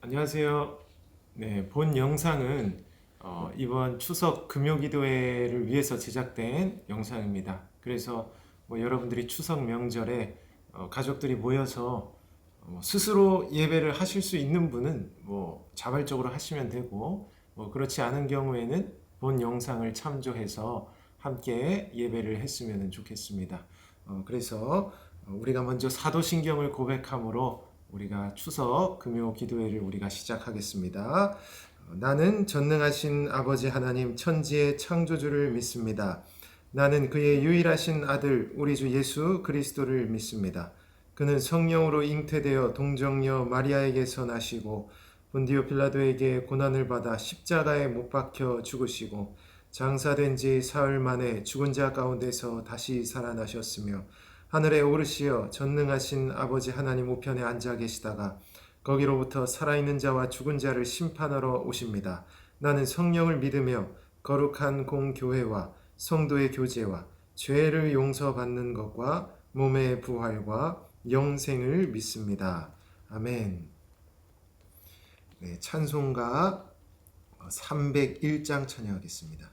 안녕하세요. 네, 본 영상은 이번 추석 금요기도회를 위해서 제작된 영상입니다. 그래서 여러분들이 추석 명절에 가족들이 모여서 스스로 예배를 하실 수 있는 분은 자발적으로 하시면 되고, 그렇지 않은 경우에는 본 영상을 참조해서 함께 예배를 했으면 좋겠습니다. 그래서 우리가 먼저 사도신경을 고백함으로 우리가 추석 금요 기도회를 우리가 시작하겠습니다. 나는 전능하신 아버지 하나님 천지의 창조주를 믿습니다. 나는 그의 유일하신 아들 우리 주 예수 그리스도를 믿습니다. 그는 성령으로 잉태되어 동정녀 마리아에게서 나시고 본디오 빌라도에게 고난을 받아 십자가에 못 박혀 죽으시고 장사된 지 사흘 만에 죽은 자 가운데서 다시 살아나셨으며 하늘에 오르시어 전능하신 아버지 하나님 우편에 앉아 계시다가 거기로부터 살아있는 자와 죽은 자를 심판하러 오십니다. 나는 성령을 믿으며 거룩한 공교회와 성도의 교제와 죄를 용서받는 것과 몸의 부활과 영생을 믿습니다. 아멘. 네, 찬송가 301장 찬양하겠습니다.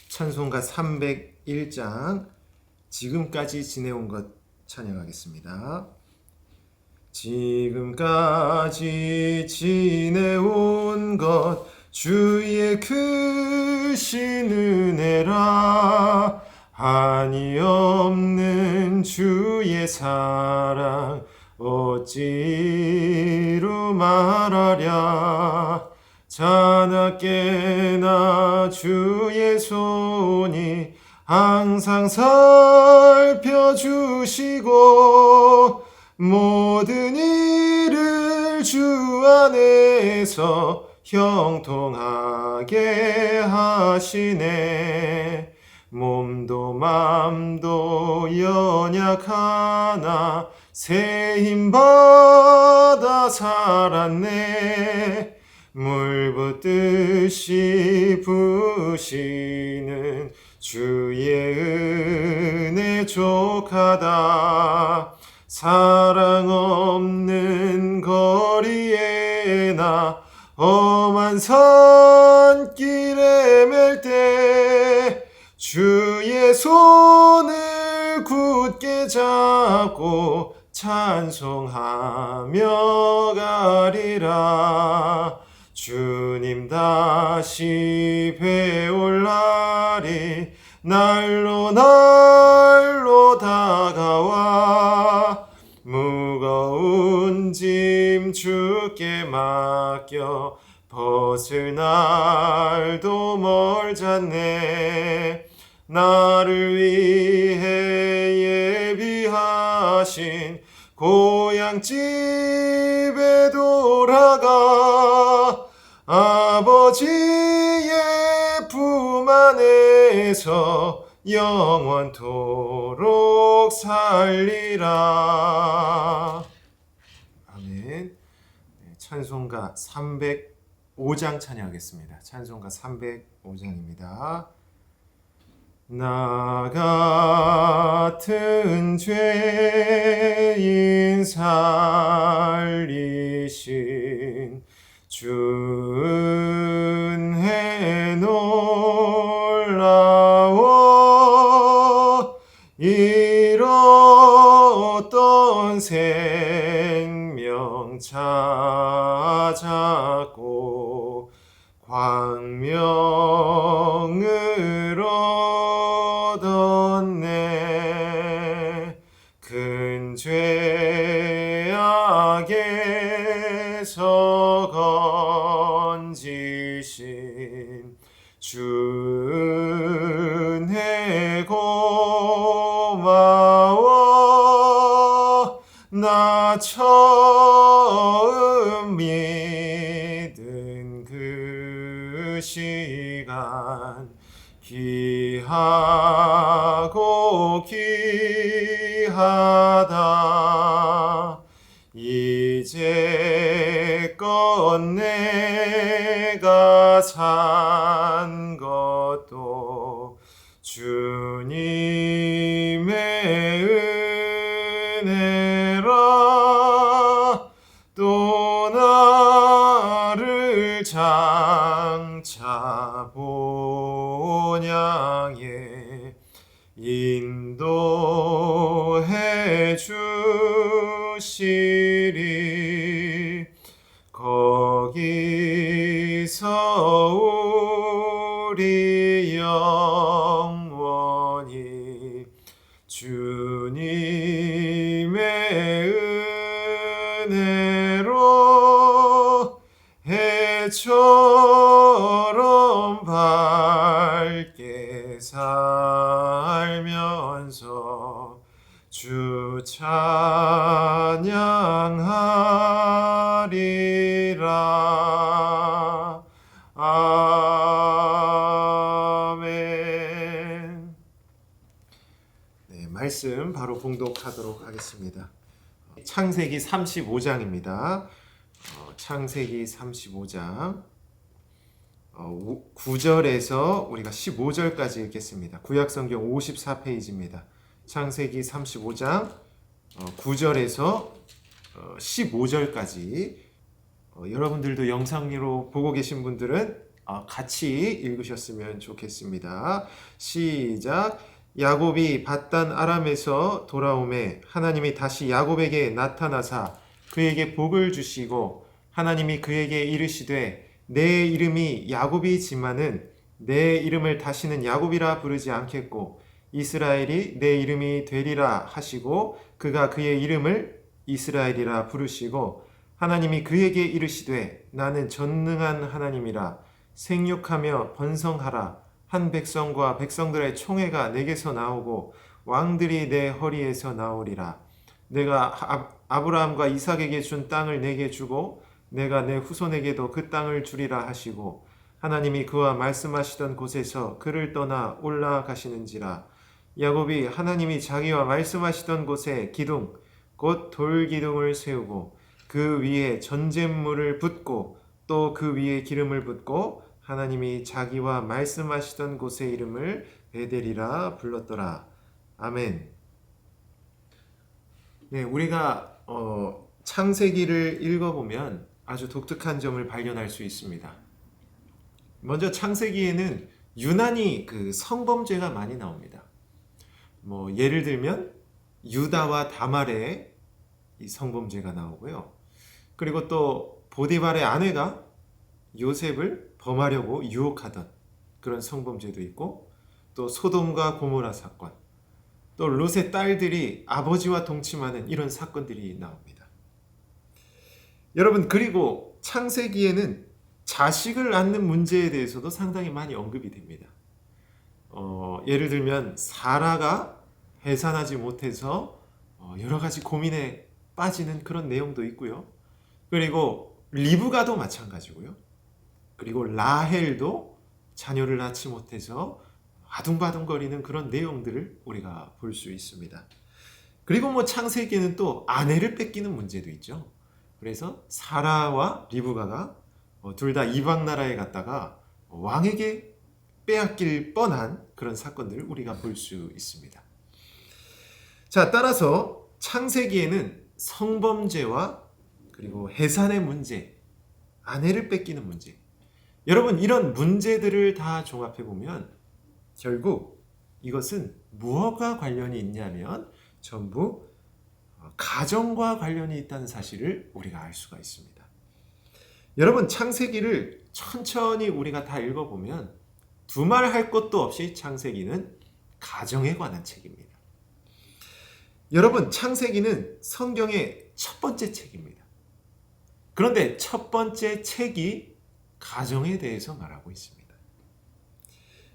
찬송가 301장 지금까지 지내온 것 찬양하겠습니다. 지금까지 지내온 것 주의 크신 은혜라 한이 없는 주의 사랑 어찌로 말하랴 자나깨나 주의 손이 항상 살펴주시고 모든 일을 주 안에서 형통하게 하시네. 몸도 맘도 연약하나 새 힘 받아 살았네. 물 붓듯이 부으시는 주의 은혜 족하다. 사랑 없는 거리에 나 험한 산길에 맬 때 주의 손을 굳게 잡고 찬송하며 가리라. 주님 다시 배올 날이 날로 다가와 무거운 짐 주께 맡겨 벗을 날도 멀잖네. 나를 위해 예비하신 고향집에 돌아가 아버지의 품 안에서 영원토록 살리라. 아멘. 찬송가 305장 찬양하겠습니다. 찬송가 305장입니다. 나 같은 죄인 살리신 주 은혜 놀라워 잃었던 생명 찾았고 광명을 얻었네. 큰 죄악에서 건지신 주 은혜 고마워. 나 처음 믿은 그 시간 귀하고 귀하다. 이제껏 내가 산 것도 주님의 은혜라. 또 이루시리. 거기서 우리 영원히 주님의 은혜로 해처럼 밝게 살면서 주 찬양하리라. 아멘. 네, 말씀 바로 봉독하도록 하겠습니다. 창세기 35장입니다. 창세기 35장 9절에서 우리가 15절까지 읽겠습니다. 구약성경 54페이지입니다. 창세기 35장 9절에서 15절까지 여러분들도 영상으로 보고 계신 분들은 같이 읽으셨으면 좋겠습니다. 시작. 야곱이 밧단 아람에서 돌아오매 하나님이 다시 야곱에게 나타나사 그에게 복을 주시고 하나님이 그에게 이르시되 내 이름이 야곱이지만은 내 이름을 다시는 야곱이라 부르지 않겠고 이스라엘이 내 이름이 되리라 하시고 그가 그의 이름을 이스라엘이라 부르시고 하나님이 그에게 이르시되 나는 전능한 하나님이라 생육하며 번성하라. 한 백성과 백성들의 총회가 내게서 나오고 왕들이 내 허리에서 나오리라. 내가 아브라함과 이삭에게 준 땅을 내게 주고 내가 내 후손에게도 그 땅을 주리라 하시고 하나님이 그와 말씀하시던 곳에서 그를 떠나 올라가시는지라. 야곱이 하나님이 자기와 말씀하시던 곳에 기둥 곧 돌기둥을 세우고 그 위에 전잿물을 붓고 또 그 위에 기름을 붓고 하나님이 자기와 말씀하시던 곳의 이름을 베델이라 불렀더라. 아멘. 네, 우리가 창세기를 읽어보면 아주 독특한 점을 발견할 수 있습니다. 먼저 창세기에는 유난히 성범죄가 많이 나옵니다. 예를 들면 유다와 다말의 이 성범죄가 나오고요. 그리고 또 보디발의 아내가 요셉을 범하려고 유혹하던 그런 성범죄도 있고, 또 소돔과 고모라 사건, 또 롯의 딸들이 아버지와 동침하는 이런 사건들이 나옵니다. 여러분, 그리고 창세기에는 자식을 낳는 문제에 대해서도 상당히 많이 언급이 됩니다. 예를 들면 사라가 해산하지 못해서 여러 가지 고민에 빠지는 그런 내용도 있고요. 그리고 리브가도 마찬가지고요. 그리고 라헬도 자녀를 낳지 못해서 아둥바둥거리는 그런 내용들을 우리가 볼 수 있습니다. 그리고 창세기에는 또 아내를 뺏기는 문제도 있죠. 그래서 사라와 리브가가 둘 다 이방 나라에 갔다가 왕에게 빼앗길 뻔한 그런 사건들을 우리가 볼 수 있습니다. 자, 따라서 창세기에는 성범죄와 그리고 해산의 문제, 아내를 뺏기는 문제, 여러분, 이런 문제들을 다 종합해 보면 결국 이것은 무엇과 관련이 있냐면 전부 가정과 관련이 있다는 사실을 우리가 알 수가 있습니다. 여러분, 창세기를 천천히 우리가 다 읽어보면 두말할 것도 없이 창세기는 가정에 관한 책입니다. 여러분, 창세기는 성경의 첫 번째 책입니다. 그런데 첫 번째 책이 가정에 대해서 말하고 있습니다.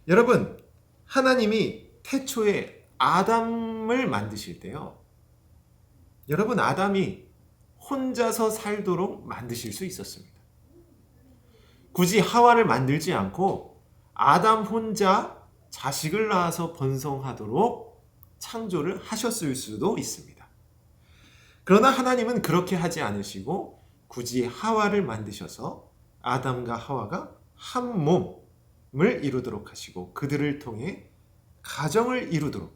여러분, 하나님이 태초에 아담을 만드실 때요, 여러분, 아담이 혼자서 살도록 만드실 수 있었습니다. 굳이 하와를 만들지 않고 아담 혼자 자식을 낳아서 번성하도록 창조를 하셨을 수도 있습니다. 그러나 하나님은 그렇게 하지 않으시고 굳이 하와를 만드셔서 아담과 하와가 한 몸을 이루도록 하시고 그들을 통해 가정을 이루도록,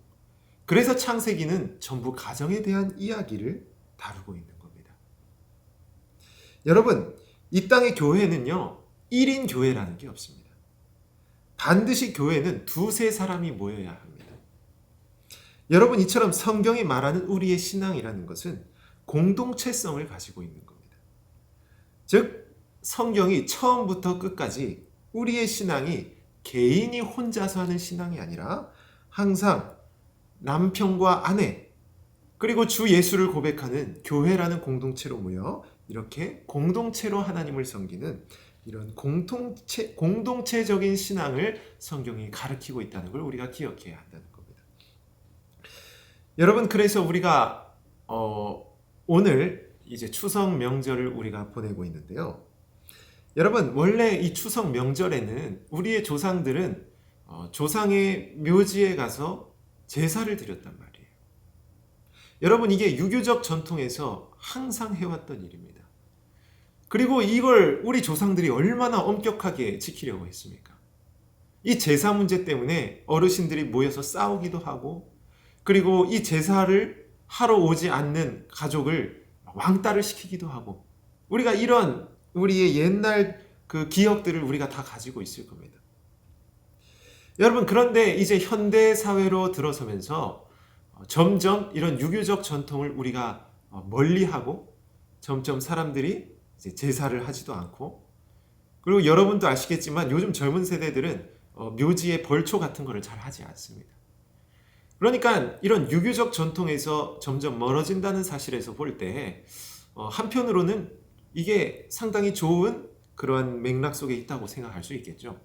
그래서 창세기는 전부 가정에 대한 이야기를 다루고 있는 겁니다. 여러분, 이 땅의 교회는요, 1인 교회라는 게 없습니다. 반드시 교회는 두세 사람이 모여야 합니다. 여러분, 이처럼 성경이 말하는 우리의 신앙이라는 것은 공동체성을 가지고 있는 겁니다. 즉 성경이 처음부터 끝까지 우리의 신앙이 개인이 혼자서 하는 신앙이 아니라 항상 남편과 아내 그리고 주 예수를 고백하는 교회라는 공동체로 모여 이렇게 공동체로 하나님을 섬기는 이런 공동체적인 신앙을 성경이 가르치고 있다는 걸 우리가 기억해야 한다는 겁니다. 여러분, 그래서 우리가 오늘 이제 추석 명절을 우리가 보내고 있는데요. 여러분, 원래 이 추석 명절에는 우리의 조상들은 조상의 묘지에 가서 제사를 드렸단 말이에요. 여러분, 이게 유교적 전통에서 항상 해왔던 일입니다. 그리고 이걸 우리 조상들이 얼마나 엄격하게 지키려고 했습니까? 이 제사 문제 때문에 어르신들이 모여서 싸우기도 하고, 그리고 이 제사를 하러 오지 않는 가족을 왕따를 시키기도 하고, 우리가 이런 우리의 옛날 그 기억들을 우리가 다 가지고 있을 겁니다. 여러분, 그런데 이제 현대 사회로 들어서면서 점점 이런 유교적 전통을 우리가 멀리하고 점점 사람들이 이제 제사를 하지도 않고, 그리고 여러분도 아시겠지만 요즘 젊은 세대들은 묘지에 벌초 같은 거를 잘 하지 않습니다. 그러니까 이런 유교적 전통에서 점점 멀어진다는 사실에서 볼 때 한편으로는 이게 상당히 좋은 그러한 맥락 속에 있다고 생각할 수 있겠죠.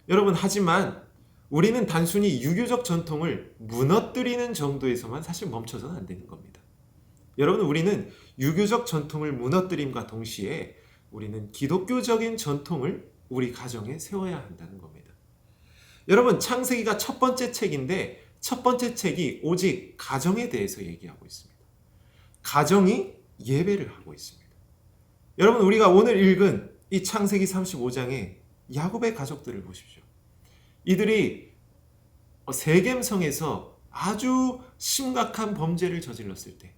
여러분, 하지만 우리는 단순히 유교적 전통을 무너뜨리는 정도에서만 사실 멈춰서는 안 되는 겁니다. 여러분, 우리는 유교적 전통을 무너뜨림과 동시에 우리는 기독교적인 전통을 우리 가정에 세워야 한다는 겁니다. 여러분, 창세기가 첫 번째 책인데 첫 번째 책이 오직 가정에 대해서 얘기하고 있습니다. 가정이 예배를 하고 있습니다. 여러분, 우리가 오늘 읽은 이 창세기 35장의 야곱의 가족들을 보십시오. 이들이 세겜성에서 아주 심각한 범죄를 저질렀을 때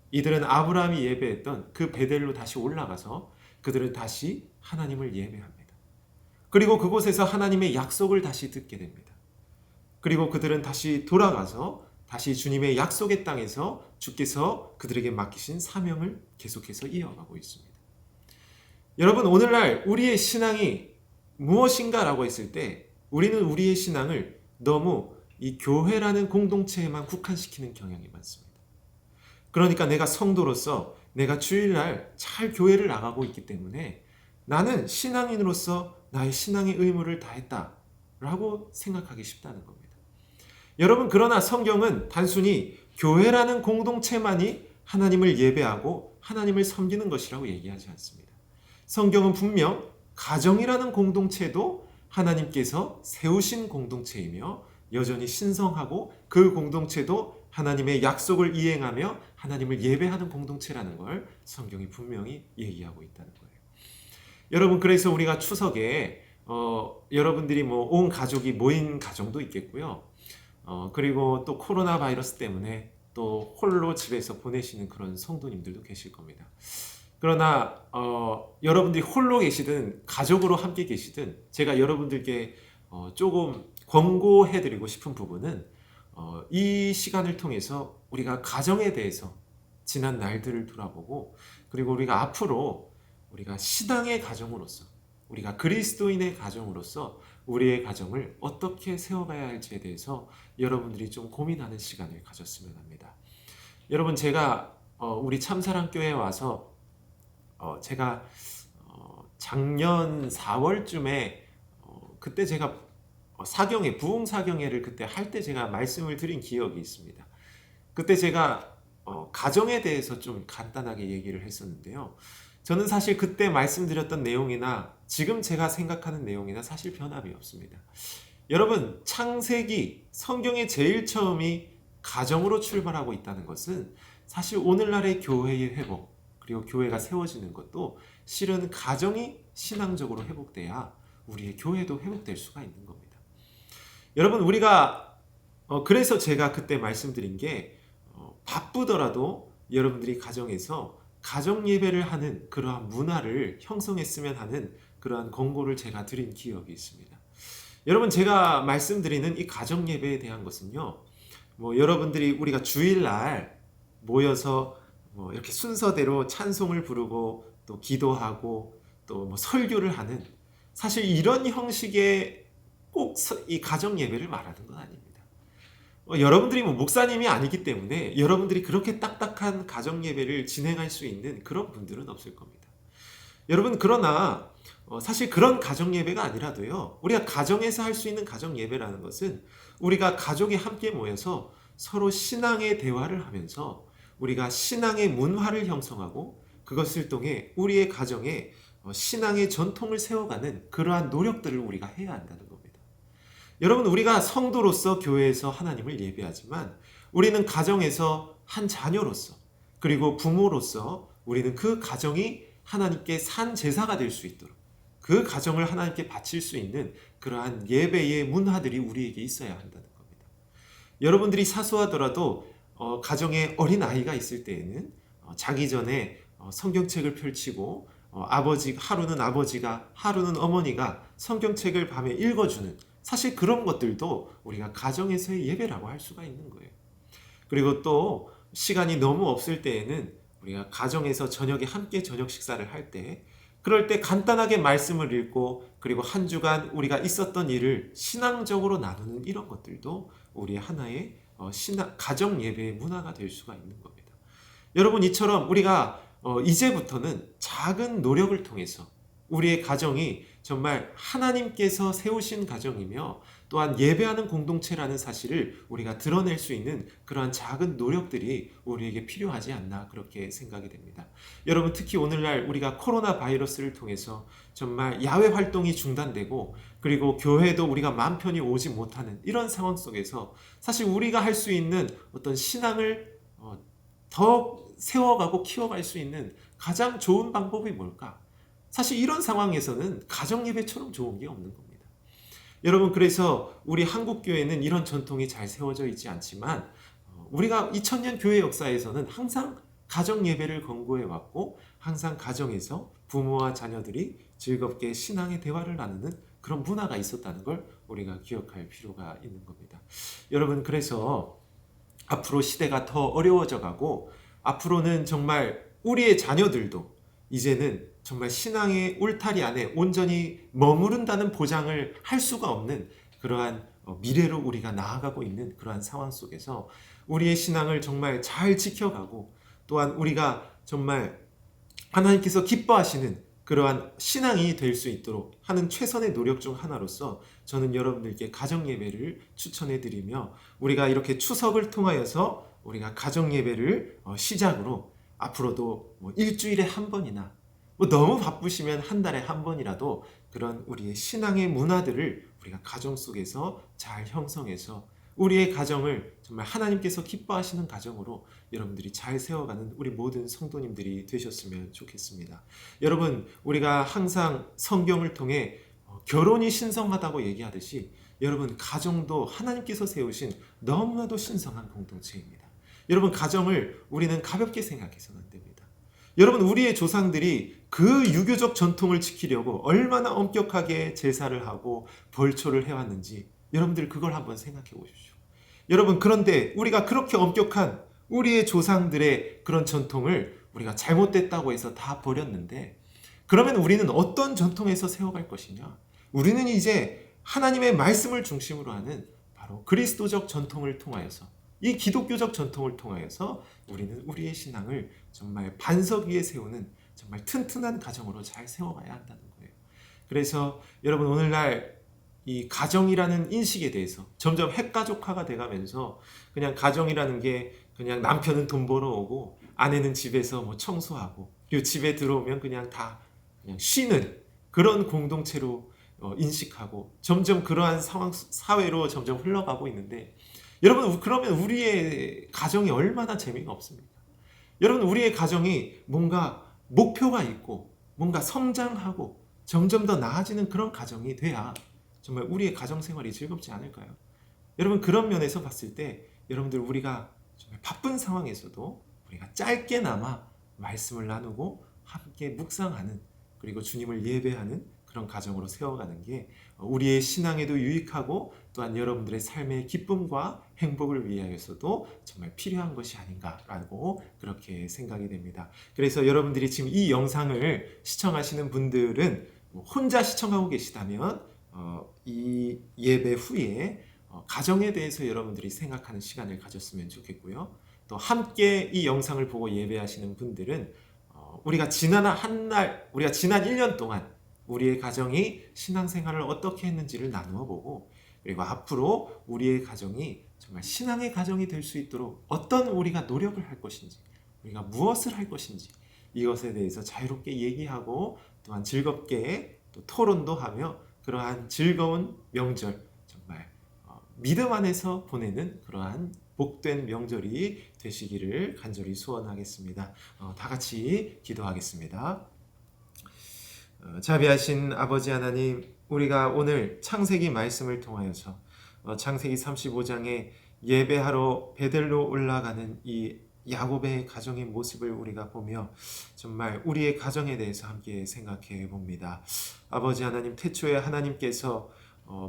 이들은 아브라함이 예배했던 그 베델로 다시 올라가서 그들은 다시 하나님을 예배합니다. 그리고 그곳에서 하나님의 약속을 다시 듣게 됩니다. 그리고 그들은 다시 돌아가서 다시 주님의 약속의 땅에서 주께서 그들에게 맡기신 사명을 계속해서 이어가고 있습니다. 여러분, 오늘날 우리의 신앙이 무엇인가라고 했을 때 우리는 우리의 신앙을 너무 이 교회라는 공동체에만 국한시키는 경향이 많습니다. 그러니까 내가 성도로서 내가 주일날 잘 교회를 나가고 있기 때문에 나는 신앙인으로서 나의 신앙의 의무를 다했다라고 생각하기 쉽다는 겁니다. 여러분, 그러나 성경은 단순히 교회라는 공동체만이 하나님을 예배하고 하나님을 섬기는 것이라고 얘기하지 않습니다. 성경은 분명 가정이라는 공동체도 하나님께서 세우신 공동체이며 여전히 신성하고 그 공동체도 하나님의 약속을 이행하며 하나님을 예배하는 공동체라는 걸 성경이 분명히 얘기하고 있다는 거예요. 여러분, 그래서 우리가 추석에 여러분들이 온 가족이 모인 가정도 있겠고요. 그리고 또 코로나 바이러스 때문에 또 홀로 집에서 보내시는 그런 성도님들도 계실 겁니다. 그러나 여러분들이 홀로 계시든 가족으로 함께 계시든 제가 여러분들께 조금 권고해드리고 싶은 부분은 이 시간을 통해서 우리가 가정에 대해서 지난 날들을 돌아보고, 그리고 우리가 앞으로 우리가 신앙의 가정으로서 우리가 그리스도인의 가정으로서 우리의 가정을 어떻게 세워가야 할지에 대해서 여러분들이 좀 고민하는 시간을 가졌으면 합니다. 여러분, 제가 우리 참사랑교회에 와서 제가 작년 4월쯤에 그때 제가 사경회, 부흥 사경회를 그때 할 때 제가 말씀을 드린 기억이 있습니다. 그때 제가 가정에 대해서 좀 간단하게 얘기를 했었는데요. 저는 사실 그때 말씀드렸던 내용이나 지금 제가 생각하는 내용이나 사실 변함이 없습니다. 여러분, 창세기, 성경의 제일 처음이 가정으로 출발하고 있다는 것은 사실 오늘날의 교회의 회복, 그리고 교회가 세워지는 것도 실은 가정이 신앙적으로 회복돼야 우리의 교회도 회복될 수가 있는 겁니다. 여러분, 우리가 그래서 제가 그때 말씀드린 게 바쁘더라도 여러분들이 가정에서 가정 예배를 하는 그러한 문화를 형성했으면 하는 그러한 권고를 제가 드린 기억이 있습니다. 여러분, 제가 말씀드리는 이 가정 예배에 대한 것은요, 여러분들이 우리가 주일날 모여서 뭐 이렇게 순서대로 찬송을 부르고 또 기도하고 또 뭐 설교를 하는, 사실 이런 형식의 꼭 이 가정 예배를 말하는 건 아닙니다. 여러분들이 뭐 목사님이 아니기 때문에 여러분들이 그렇게 딱딱한 가정 예배를 진행할 수 있는 그런 분들은 없을 겁니다. 여러분, 그러나 사실 그런 가정 예배가 아니라도요, 우리가 가정에서 할 수 있는 가정 예배라는 것은 우리가 가족이 함께 모여서 서로 신앙의 대화를 하면서 우리가 신앙의 문화를 형성하고 그것을 통해 우리의 가정에 신앙의 전통을 세워가는 그러한 노력들을 우리가 해야 한다는 겁니다. 여러분, 우리가 성도로서 교회에서 하나님을 예배하지만 우리는 가정에서 한 자녀로서, 그리고 부모로서 우리는 그 가정이 하나님께 산 제사가 될 수 있도록, 그 가정을 하나님께 바칠 수 있는 그러한 예배의 문화들이 우리에게 있어야 한다는 겁니다. 여러분들이 사소하더라도 가정에 어린 아이가 있을 때에는 자기 전에 성경책을 펼치고 하루는 아버지가, 하루는 어머니가 성경책을 밤에 읽어주는, 사실 그런 것들도 우리가 가정에서의 예배라고 할 수가 있는 거예요. 그리고 또 시간이 너무 없을 때에는 우리가 가정에서 저녁에 함께 저녁 식사를 할 때, 그럴 때 간단하게 말씀을 읽고 그리고 한 주간 우리가 있었던 일을 신앙적으로 나누는 이런 것들도 우리의 하나의 가정 예배의 문화가 될 수가 있는 겁니다. 여러분, 이처럼 우리가 이제부터는 작은 노력을 통해서 우리의 가정이 정말 하나님께서 세우신 가정이며 또한 예배하는 공동체라는 사실을 우리가 드러낼 수 있는 그러한 작은 노력들이 우리에게 필요하지 않나, 그렇게 생각이 됩니다. 여러분, 특히 오늘날 우리가 코로나 바이러스를 통해서 정말 야외 활동이 중단되고 그리고 교회도 우리가 마음 편히 오지 못하는 이런 상황 속에서 사실 우리가 할 수 있는 어떤 신앙을 더 세워가고 키워갈 수 있는 가장 좋은 방법이 뭘까? 사실 이런 상황에서는 가정 예배처럼 좋은 게 없는 겁니다. 여러분, 그래서 우리 한국 교회는 이런 전통이 잘 세워져 있지 않지만 우리가 2000년 교회 역사에서는 항상 가정 예배를 권고해 왔고 항상 가정에서 부모와 자녀들이 즐겁게 신앙의 대화를 나누는 그런 문화가 있었다는 걸 우리가 기억할 필요가 있는 겁니다. 여러분, 그래서 앞으로 시대가 더 어려워져 가고 앞으로는 정말 우리의 자녀들도 이제는 정말 신앙의 울타리 안에 온전히 머무른다는 보장을 할 수가 없는 그러한 미래로 우리가 나아가고 있는 그러한 상황 속에서 우리의 신앙을 정말 잘 지켜가고 또한 우리가 정말 하나님께서 기뻐하시는 그러한 신앙이 될 수 있도록 하는 최선의 노력 중 하나로서 저는 여러분들께 가정 예배를 추천해 드리며, 우리가 이렇게 추석을 통하여서 우리가 가정 예배를 시작으로 앞으로도 뭐 일주일에 한 번이나 뭐 너무 바쁘시면 한 달에 한 번이라도 그런 우리의 신앙의 문화들을 우리가 가정 속에서 잘 형성해서 우리의 가정을 정말 하나님께서 기뻐하시는 가정으로 여러분들이 잘 세워가는 우리 모든 성도님들이 되셨으면 좋겠습니다. 여러분, 우리가 항상 성경을 통해 결혼이 신성하다고 얘기하듯이 여러분, 가정도 하나님께서 세우신 너무나도 신성한 공동체입니다. 여러분, 가정을 우리는 가볍게 생각해서는 안 됩니다. 여러분, 우리의 조상들이 그 유교적 전통을 지키려고 얼마나 엄격하게 제사를 하고 벌초를 해왔는지 여러분들 그걸 한번 생각해 보십시오. 여러분, 그런데 우리가 그렇게 엄격한 우리의 조상들의 그런 전통을 우리가 잘못됐다고 해서 다 버렸는데, 그러면 우리는 어떤 전통에서 세워갈 것이냐? 우리는 이제 하나님의 말씀을 중심으로 하는 바로 그리스도적 전통을 통하여서, 이 기독교적 전통을 통하여서 우리는 우리의 신앙을 정말 반석 위에 세우는 정말 튼튼한 가정으로 잘 세워가야 한다는 거예요. 그래서 여러분, 오늘날 이 가정이라는 인식에 대해서 점점 핵가족화가 돼가면서 그냥 가정이라는 게 그냥 남편은 돈 벌어오고 아내는 집에서 뭐 청소하고 그리고 집에 들어오면 그냥 다 그냥 쉬는 그런 공동체로 인식하고 점점 그러한 상황, 사회로 점점 흘러가고 있는데, 여러분, 그러면 우리의 가정이 얼마나 재미가 없습니까? 여러분, 우리의 가정이 뭔가 목표가 있고 뭔가 성장하고 점점 더 나아지는 그런 가정이 돼야 정말 우리의 가정 생활이 즐겁지 않을까요? 여러분, 그런 면에서 봤을 때 여러분들, 우리가 정말 바쁜 상황에서도 우리가 짧게나마 말씀을 나누고 함께 묵상하는, 그리고 주님을 예배하는 그런 그런 가정으로 세워가는 게 우리의 신앙에도 유익하고 또한 여러분들의 삶의 기쁨과 행복을 위하여서도 정말 필요한 것이 아닌가라고 그렇게 생각이 됩니다. 그래서 여러분들이 지금 이 영상을 시청하시는 분들은 혼자 시청하고 계시다면 이 예배 후에 가정에 대해서 여러분들이 생각하는 시간을 가졌으면 좋겠고요. 또 함께 이 영상을 보고 예배하시는 분들은 우리가 지난 1년 동안 우리의 가정이 신앙생활을 어떻게 했는지를 나누어 보고, 그리고 앞으로 우리의 가정이 정말 신앙의 가정이 될 수 있도록 어떤 우리가 노력을 할 것인지, 우리가 무엇을 할 것인지, 이것에 대해서 자유롭게 얘기하고 또한 즐겁게 또 토론도 하며 그러한 즐거운 명절, 정말 믿음 안에서 보내는 그러한 복된 명절이 되시기를 간절히 소원하겠습니다. 다 같이 기도하겠습니다. 자비하신 아버지 하나님, 우리가 오늘 창세기 말씀을 통하여서 창세기 35장에 예배하러 베델로 올라가는 이 야곱의 가정의 모습을 우리가 보며 정말 우리의 가정에 대해서 함께 생각해 봅니다. 아버지 하나님, 태초에 하나님께서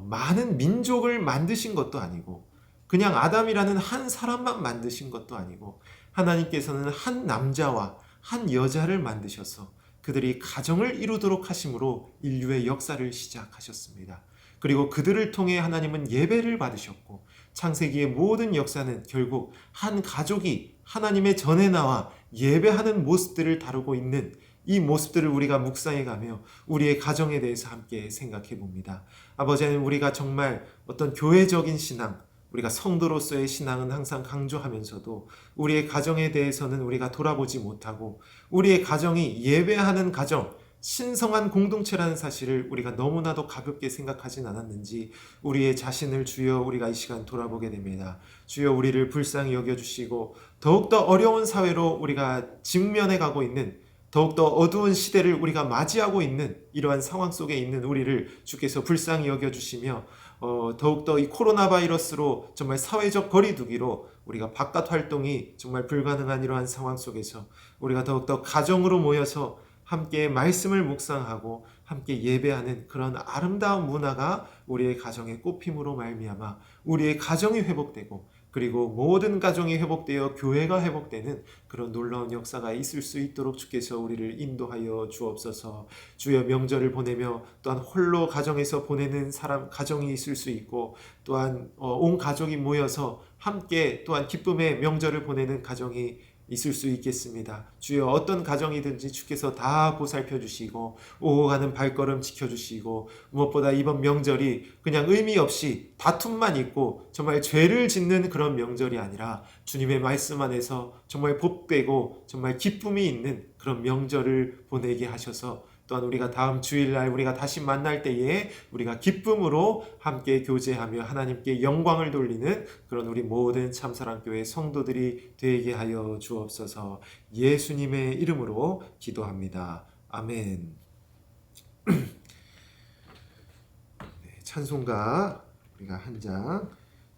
많은 민족을 만드신 것도 아니고 그냥 아담이라는 한 사람만 만드신 것도 아니고 하나님께서는 한 남자와 한 여자를 만드셔서 그들이 가정을 이루도록 하심으로 인류의 역사를 시작하셨습니다. 그리고 그들을 통해 하나님은 예배를 받으셨고 창세기의 모든 역사는 결국 한 가족이 하나님의 전에 나와 예배하는 모습들을 다루고 있는 이 모습들을 우리가 묵상해 가며 우리의 가정에 대해서 함께 생각해 봅니다. 아버지 하나님, 우리가 정말 어떤 교회적인 신앙, 우리가 성도로서의 신앙은 항상 강조하면서도 우리의 가정에 대해서는 우리가 돌아보지 못하고 우리의 가정이 예배하는 가정, 신성한 공동체라는 사실을 우리가 너무나도 가볍게 생각하진 않았는지 우리의 자신을 주여 우리가 이 시간 돌아보게 됩니다. 주여 우리를 불쌍히 여겨주시고 더욱더 어려운 사회로 우리가 직면해 가고 있는, 더욱더 어두운 시대를 우리가 맞이하고 있는 이러한 상황 속에 있는 우리를 주께서 불쌍히 여겨주시며 더욱더 이 코로나 바이러스로 정말 사회적 거리두기로 우리가 바깥 활동이 정말 불가능한 이러한 상황 속에서 우리가 더욱더 가정으로 모여서 함께 말씀을 묵상하고 함께 예배하는 그런 아름다운 문화가 우리의 가정의 꽃핌으로 말미암아 우리의 가정이 회복되고 그리고 모든 가정이 회복되어 교회가 회복되는 그런 놀라운 역사가 있을 수 있도록 주께서 우리를 인도하여 주옵소서. 주여, 명절을 보내며 또한 홀로 가정에서 보내는 사람 가정이 있을 수 있고 또한 온 가족이 모여서 함께 또한 기쁨의 명절을 보내는 가정이 있을 수 있겠습니다. 주여, 어떤 가정이든지 주께서 다 보살펴 주시고 오고 가는 발걸음 지켜주시고 무엇보다 이번 명절이 그냥 의미 없이 다툼만 있고 정말 죄를 짓는 그런 명절이 아니라 주님의 말씀 안에서 정말 복되고 정말 기쁨이 있는 그런 명절을 보내게 하셔서 또한 우리가 다음 주일날 우리가 다시 만날 때에 우리가 기쁨으로 함께 교제하며 하나님께 영광을 돌리는 그런 우리 모든 참사랑교회 성도들이 되게 하여 주옵소서. 예수님의 이름으로 기도합니다. 아멘. 네, 찬송가 우리가 한 장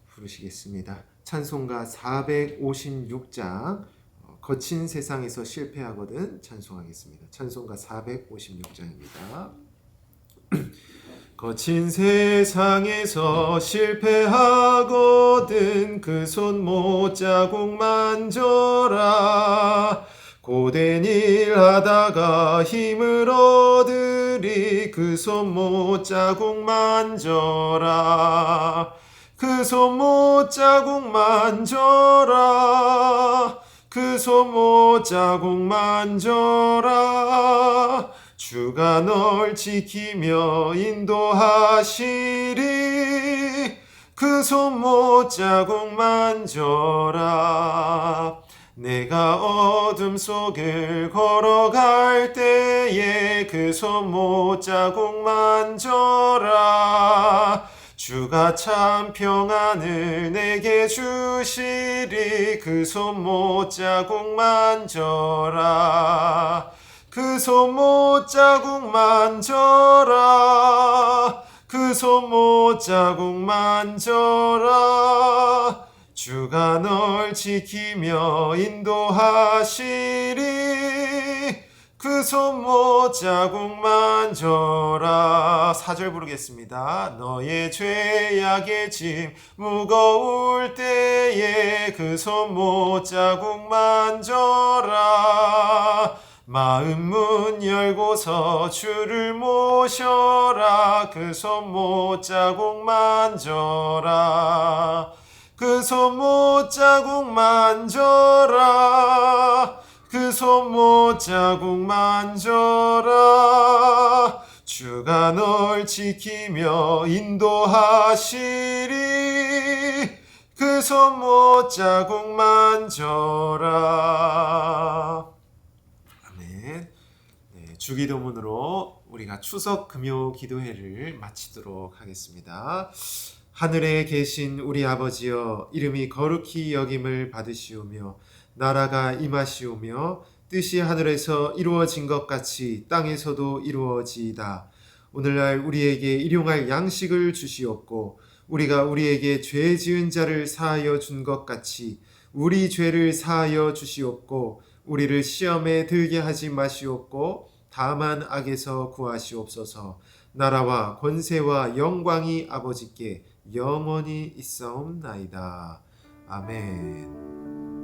부르시겠습니다. 찬송가 456장 거친 세상에서 실패하거든 찬송하겠습니다. 찬송가 456장입니다. 거친 세상에서 실패하거든 그 손 못자국 만져라. 고된 일 하다가 힘을 얻으리 그 손 못자국 만져라. 그 손 못자국 만져라. 그 손 못자국 만져라. 주가 널 지키며 인도하시리. 그 손 못자국 만져라. 내가 어둠 속을 걸어갈 때에 그 손 못자국 만져라. 주가 참 평안을 내게 주시리. 그 손 못자국 만져라. 그 손 못자국 만져라. 그 손 못자국 만져라. 주가 널 지키며 인도하시리. 그 손못 자국 만져라. 4절 부르겠습니다. 너의 죄악의 짐 무거울 때에 그 손못 자국 만져라. 마음 문 열고서 주를 모셔라. 그 손못 자국 만져라. 그 손못 자국 만져라. 그 손못 자국 만져라. 주가 널 지키며 인도하시리. 그 손못 자국 만져라. 아멘. 네, 주기도문으로 우리가 추석 금요 기도회를 마치도록 하겠습니다. 하늘에 계신 우리 아버지여, 이름이 거룩히 여김을 받으시오며 나라가 임하시오며 뜻이 하늘에서 이루어진 것 같이 땅에서도 이루어지이다. 오늘날 우리에게 일용할 양식을 주시옵고 우리가 우리에게 죄 지은 자를 사하여 준 것 같이 우리 죄를 사하여 주시옵고 우리를 시험에 들게 하지 마시옵고 다만 악에서 구하시옵소서. 나라와 권세와 영광이 아버지께 영원히 있사옵나이다. 아멘.